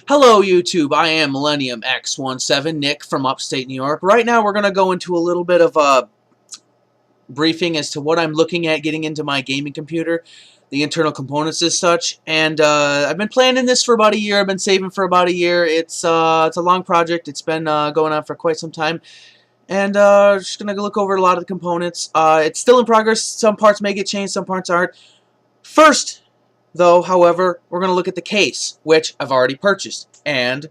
Hello YouTube, I am Millennium X17, Nick from upstate New York. Right now we're going to go into a little bit of a briefing as to what I'm looking at getting into my gaming computer, the internal components as such, and I've been planning this for about a year. I've been saving for about a year. It's a long project. It's been going on for quite some time, and just going to look over a lot of the components. It's still in progress. Some parts may get changed, some parts aren't. First, though, however, we're going to look at the case, which I've already purchased, and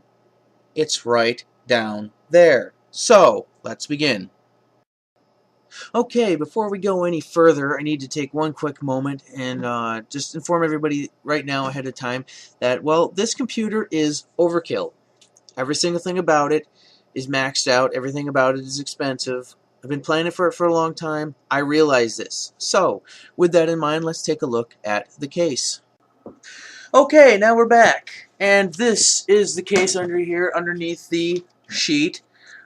it's right down there. So, let's begin. Okay, before we go any further, I need to take one quick moment and just inform everybody right now ahead of time that, well, this computer is overkill. Every single thing about it is maxed out. Everything about it is expensive. I've been planning for it for a long time. I realize this. So, with that in mind, let's take a look at the case. Okay, now we're back, and this is the case under here, underneath the sheet.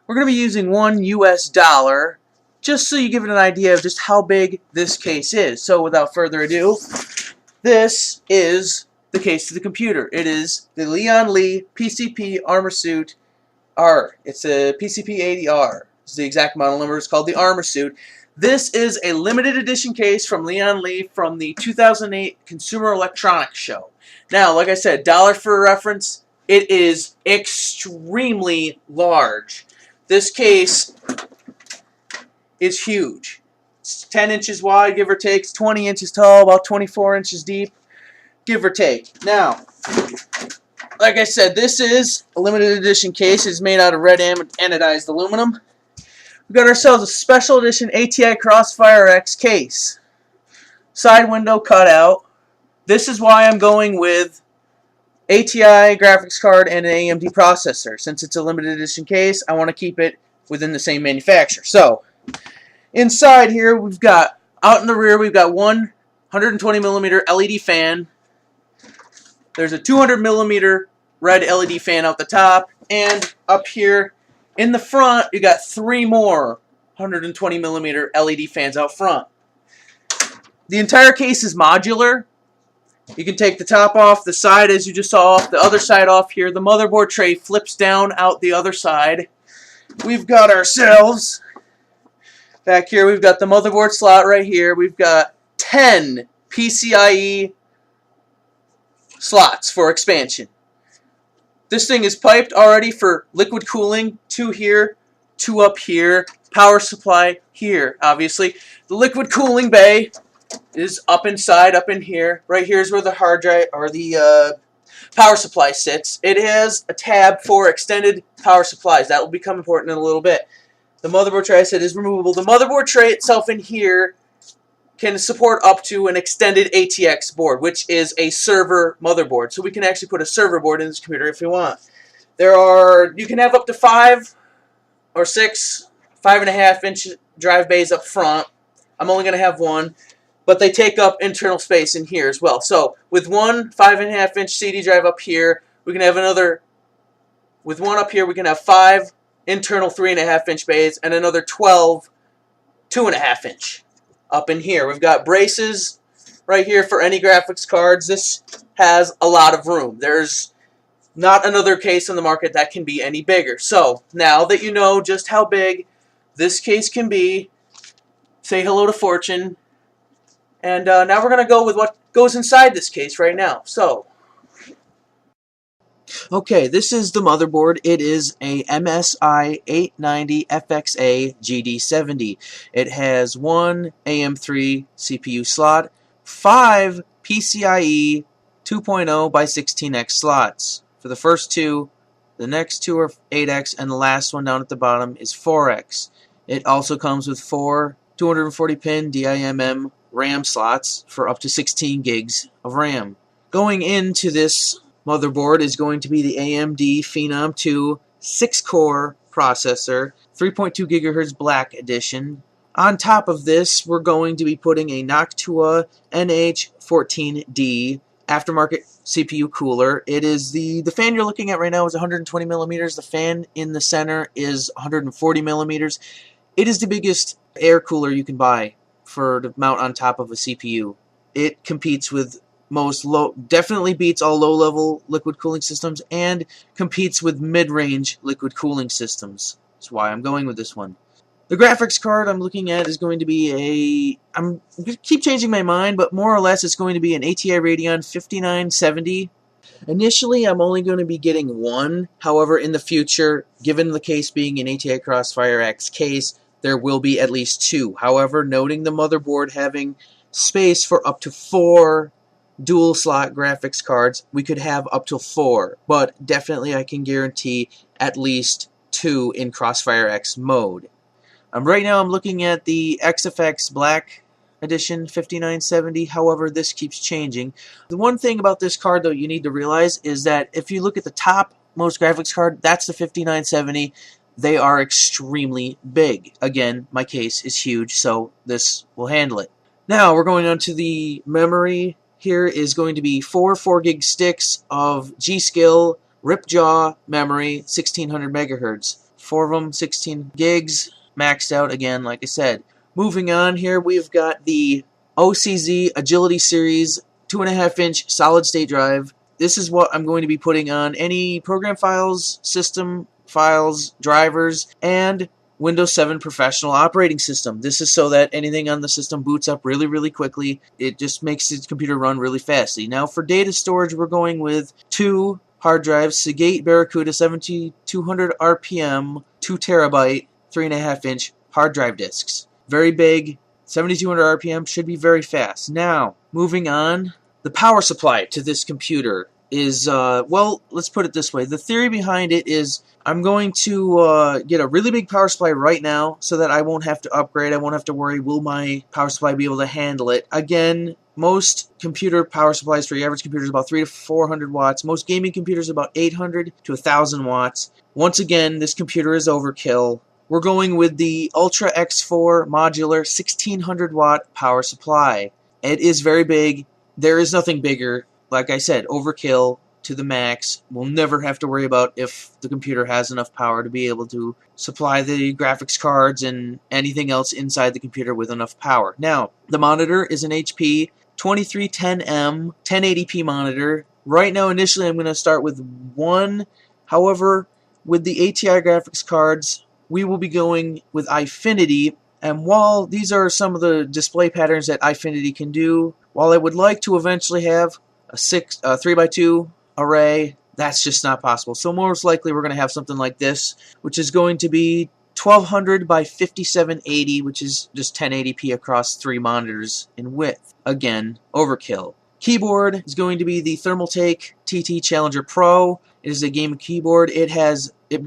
We're going to be using $1 just so you give it an idea of just how big this case is. So without further ado, this is the case of the computer. It is the Lian Li PCP Armor Suit R. It's a PCP-80R. It's the exact model number. It's called the Armor Suit. This is a limited edition case from Lian Li from the 2008 Consumer Electronics Show. Now, like I said, dollar for reference, it is extremely large. This case is huge. It's 10 inches wide, give or take. It's 20 inches tall, about 24 inches deep, give or take. Now, like I said, this is a limited edition case. It's made out of red anodized aluminum. We've got ourselves a special edition ATI Crossfire X case. Side window cutout. This is why I'm going with ATI graphics card and an AMD processor. Since it's a limited edition case, I want to keep it within the same manufacturer. So, inside here, we've got, out in the rear, we've got one 120mm LED fan. There's a 200mm red LED fan out the top. And up here in the front, you got three more 120mm LED fans out front. The entire case is modular. You can take the top off, the side as you just saw off, the other side off here. The motherboard tray flips down out the other side. We've got ourselves, back here, we've got the motherboard slot right here. We've got 10 PCIe slots for expansion. This thing is piped already for liquid cooling, 2 here, 2 up here, power supply here, obviously. The liquid cooling bay is up inside, up in here. Right here is where the hard drive or the power supply sits. It has a tab for extended power supplies. That will become important in a little bit. The motherboard tray, I said, is removable. The motherboard tray itself in here can support up to an extended ATX board, which is a server motherboard. So we can actually put a server board in this computer if we want. You can have up to 5 or 6 5.5-inch drive bays up front. I'm only going to have one, but they take up internal space in here as well. So with one 5.5-inch CD drive up here, we can have another, with one up here, we can have 5 internal 3.5-inch bays and another 12 2.5-inch up in here. We've got braces right here for any graphics cards. This has a lot of room. There's not another case on the market that can be any bigger. So now that you know just how big this case can be, say hello to Fortune. And now we're going to go with what goes inside this case right now. So, okay, this is the motherboard. It is a MSI 890 FXA GD70. It has one AM3 CPU slot, 5 PCIe 2.0 by 16X slots. For the first two, the next two are 8X, and the last one down at the bottom is 4X. It also comes with 4 240-pin DIMM RAM slots for up to 16 gigs of RAM. Going into this motherboard is going to be the AMD Phenom 2 6-core processor, 3.2 GHz Black Edition. On top of this, we're going to be putting a Noctua NH14D aftermarket CPU cooler. It is the fan you're looking at right now is 120 millimeters. The fan in the center is 140 millimeters. It is the biggest air cooler you can buy for to mount on top of a CPU. It competes with definitely beats all low-level liquid cooling systems and competes with mid-range liquid cooling systems. That's why I'm going with this one. The graphics card I'm looking at is going to be I'm going to keep changing my mind, but more or less it's going to be an ATI Radeon 5970. Initially, I'm only going to be getting one. However, in the future, given the case being an ATI Crossfire X case, there will be at least two. However, noting the motherboard having space for up to 4 dual slot graphics cards, we could have up to 4, but definitely I can guarantee at least 2 in Crossfire X mode. Right now I'm looking at the XFX Black Edition 5970. However, this keeps changing. The one thing about this card, though, you need to realize is that if you look at the top most graphics card, that's the 5970. They are extremely big. Again, my case is huge, so this will handle it. Now we're going on to the memory. Here is going to be 4 gig sticks of G.Skill Ripjaw memory, 1600 megahertz. 4 of them, 16 gigs. Maxed out again, like I said. Moving on here, we've got the OCZ Agility Series 2.5-inch solid state drive. This is what I'm going to be putting on any program files, system files, drivers, and Windows 7 Professional Operating System. This is so that anything on the system boots up really, really quickly. It just makes the computer run really fastly. Now for data storage, we're going with 2 hard drives, Seagate Barracuda 7200 RPM, 2 terabyte, 3.5-inch hard drive disks. Very big, 7200 RPM, should be very fast. Now, moving on, the power supply to this computer is, well, let's put it this way. The theory behind it is I'm going to get a really big power supply right now so that I won't have to upgrade. I won't have to worry, will my power supply be able to handle it? Again, most computer power supplies for your average computer is about 300 to 400 watts. Most gaming computers are about 800 to 1,000 watts. Once again, this computer is overkill. We're going with the Ultra X4 modular 1600 watt power supply. It is very big. There is nothing bigger. Like I said, overkill to the max. We'll never have to worry about if the computer has enough power to be able to supply the graphics cards and anything else inside the computer with enough power. Now, the monitor is an HP 2310M 1080p monitor. Right now, initially, I'm going to start with one. However, with the ATI graphics cards, we will be going with Eyefinity, and while these are some of the display patterns that Eyefinity can do, while I would like to eventually have a 3x2 array, that's just not possible. So most likely we're going to have something like this, which is going to be 1200 by 5780, which is just 1080p across 3 monitors in width. Again, overkill. Keyboard is going to be the Thermaltake TT Challenger Pro. It is a gaming keyboard. It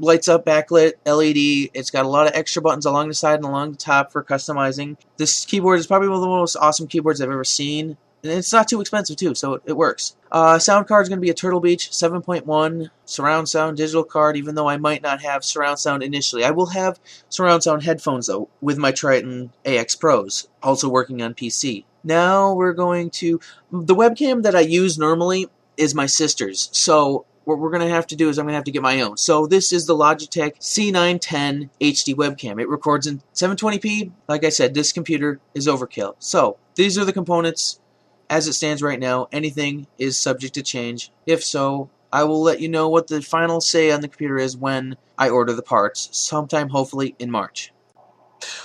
lights up backlit LED. It's got a lot of extra buttons along the side and along the top for customizing. This keyboard is probably one of the most awesome keyboards I've ever seen. And it's not too expensive too, so it works. Sound card is going to be a Turtle Beach 7.1 surround sound digital card, even though I might not have surround sound initially. I will have surround sound headphones though with my Triton AX Pros, also working on PC. Now we're going to, the webcam that I use normally is my sister's, so what we're going to have to do is I'm going to have to get my own. So this is the Logitech C910 HD webcam. It records in 720p. Like I said, this computer is overkill. So these are the components as it stands right now. Anything is subject to change. If so, I will let you know what the final say on the computer is when I order the parts, sometime hopefully in March.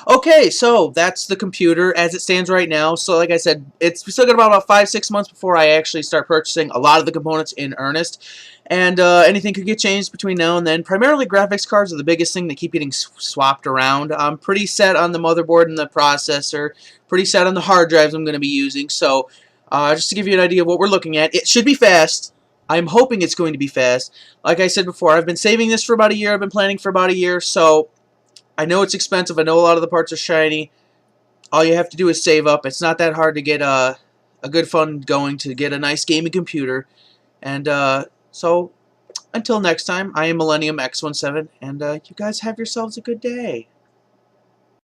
Okay, so that's the computer as it stands right now. So like I said, it's still got about 5-6 months before I actually start purchasing a lot of the components in earnest. And anything could get changed between now and then. Primarily graphics cards are the biggest thing that keep getting swapped around. I'm pretty set on the motherboard and the processor. Pretty set on the hard drives I'm going to be using. So just to give you an idea of what we're looking at, it should be fast. I'm hoping it's going to be fast. Like I said before, I've been saving this for about a year. I've been planning for about a year. So I know it's expensive. I know a lot of the parts are shiny. All you have to do is save up. It's not that hard to get a good fund going to get a nice gaming computer. And so until next time, I am Millennium X17, and you guys have yourselves a good day.